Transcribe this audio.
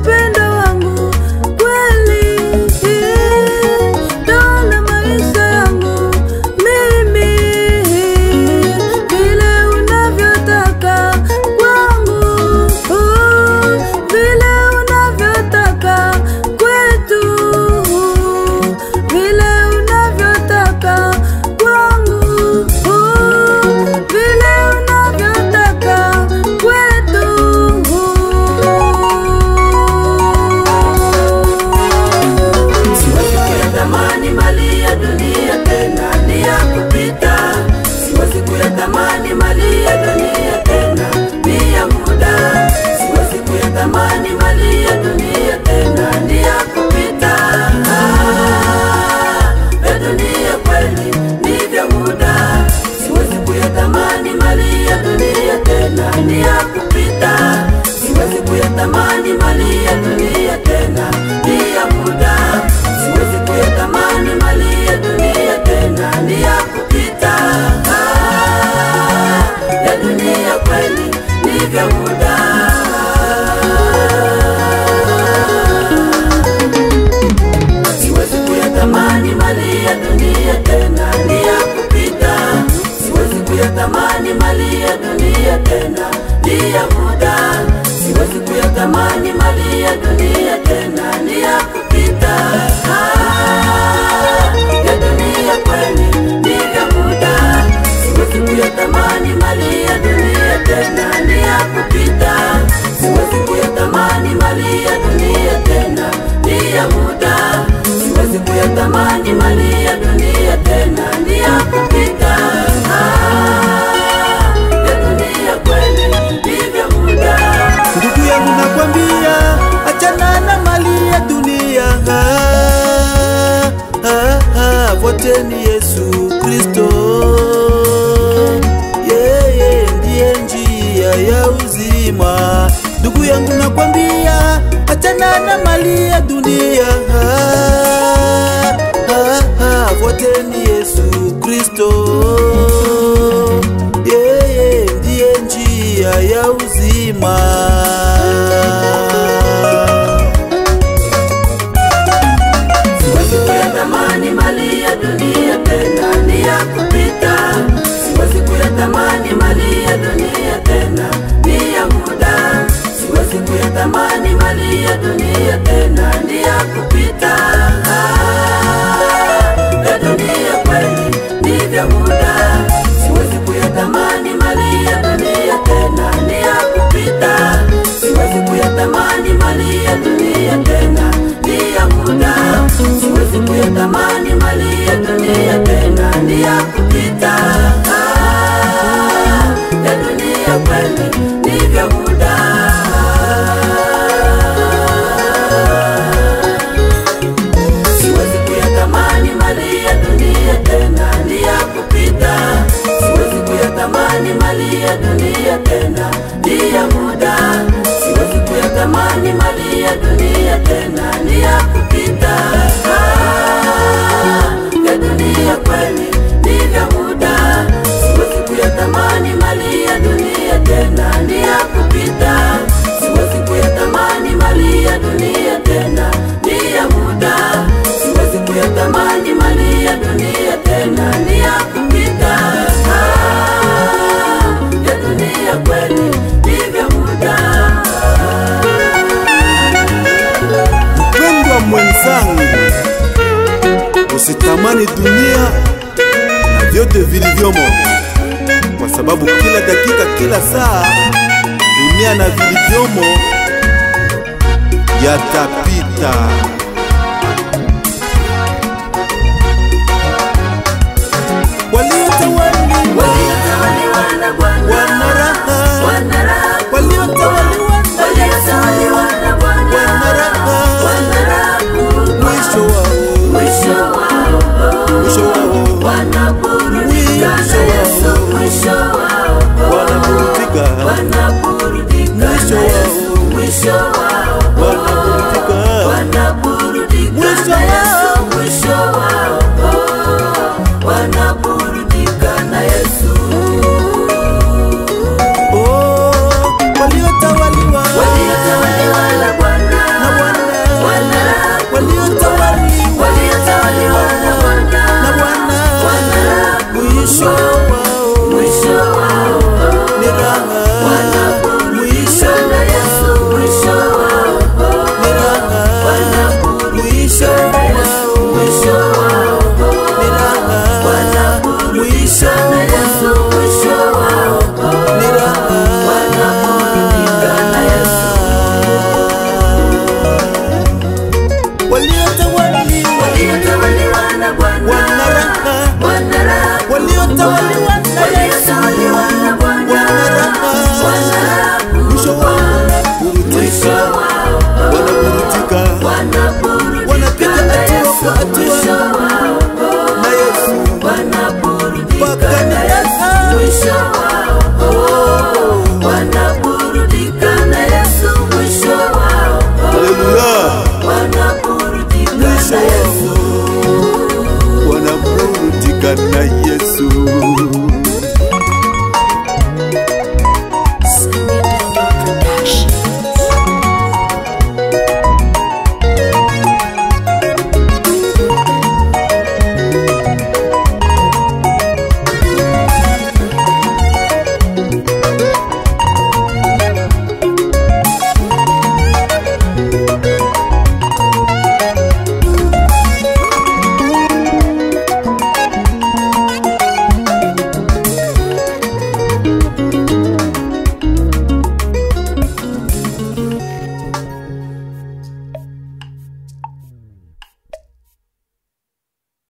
mpendo wangu kweli, dona maisha yangu mimi, vile unavyotaka kwangu, vile unavyotaka kwetu, vile unavyotaka kwangu, vile unavyotaka kwetu. Siwezi kuyatamani mali ya dunia tena, ni ya kupita. Siwezi kuyatamani mali ya dunia tena, ni ya muda. Siwezi kuyatamani mali ya dunia tena, ni ya kupita. Ya dunia kweli ni vya muda. Siwezi kuyatamani mali ya dunia tena, ni ya kupita. Siwezi kuyatamani mali ya dunia tena, ni ya muda. Siwezi kuyatamani mali ya dunia tena, ni ya kupita. Ya dunia kweli ni vya muda. Siwezi kuyatamani mali ya dunia tena, ni ya kupita. Siwezi kuyatamani mali ya dunia tena, ni ya muda. Siwezi kuyatamani mali ya dunia tena, ni ya kupita. Ya dunia kweli ni vya muda. Siwezi kuyatamani mali ya dunia tena, ni ya kupita. Siwezi kuyatamani mali ya dunia tena, ni ya muda. Siwezi kuyatamani mali ya dunia tena, ni ya kupita. Ya dunia kweli ni vya muda. Ndugu yangu nakwambia, achana na mali ya dunia. Fuateni Yesu Kristo, yeye ndiye njia ya uzima. Ndugu yangu nakwambia, achana na mali ya dunia. Fuateni Yesu Kristo, yeye ndiye njia ya uzima. Siwezi kuyatamani mali ya dunia tena, ni ya kupita. Siwezi kuyatamani mali ya dunia tena, ni ya muda. Siwezi kuyatamani mali ya dunia tena, ni ya kupita. Ya dunia kweli ni vya muda. Siwezi kuyatamani mali ya dunia tena, ni ya kupita. Siwezi kuyatamani mali ya dunia tena, ni ya muda. Siwezi kuyatamani mali ya dunia tena, ni ya kupita. Ya dunia kweli ni vya muda. Siwezi kuyatamani mali ya dunia tena, ni ya kupita. Siwezi kuyatamani mali ya dunia tena, ni ya muda. Siwezi kuyatamani mali ya dunia tena, ni ya kupita. Ya dunia kweli ni vya muda. Siwezi kuyatamani mali ya dunia tena, ni ya kupita. Siwezi kuyatamani mali ya dunia tena, ni ya muda. Siwezi kuyatamani mali ya dunia tena, ni ya kupita. Ya dunia kweli ni vya muda. Mpendwa mwenzangu, usitamani dunia na vyote vilivyomo, kwa sababu kila dakika, kila saa, dunia na vilivyomo yatapita. Waliotawaliwa na Bwana wana raha, waliotawaliwa na Bwana wana raha, mwisho wao wanaburudika na Yesu, mwisho wao wanaburudika na Yesu, mwisho wao wanaburudika anapo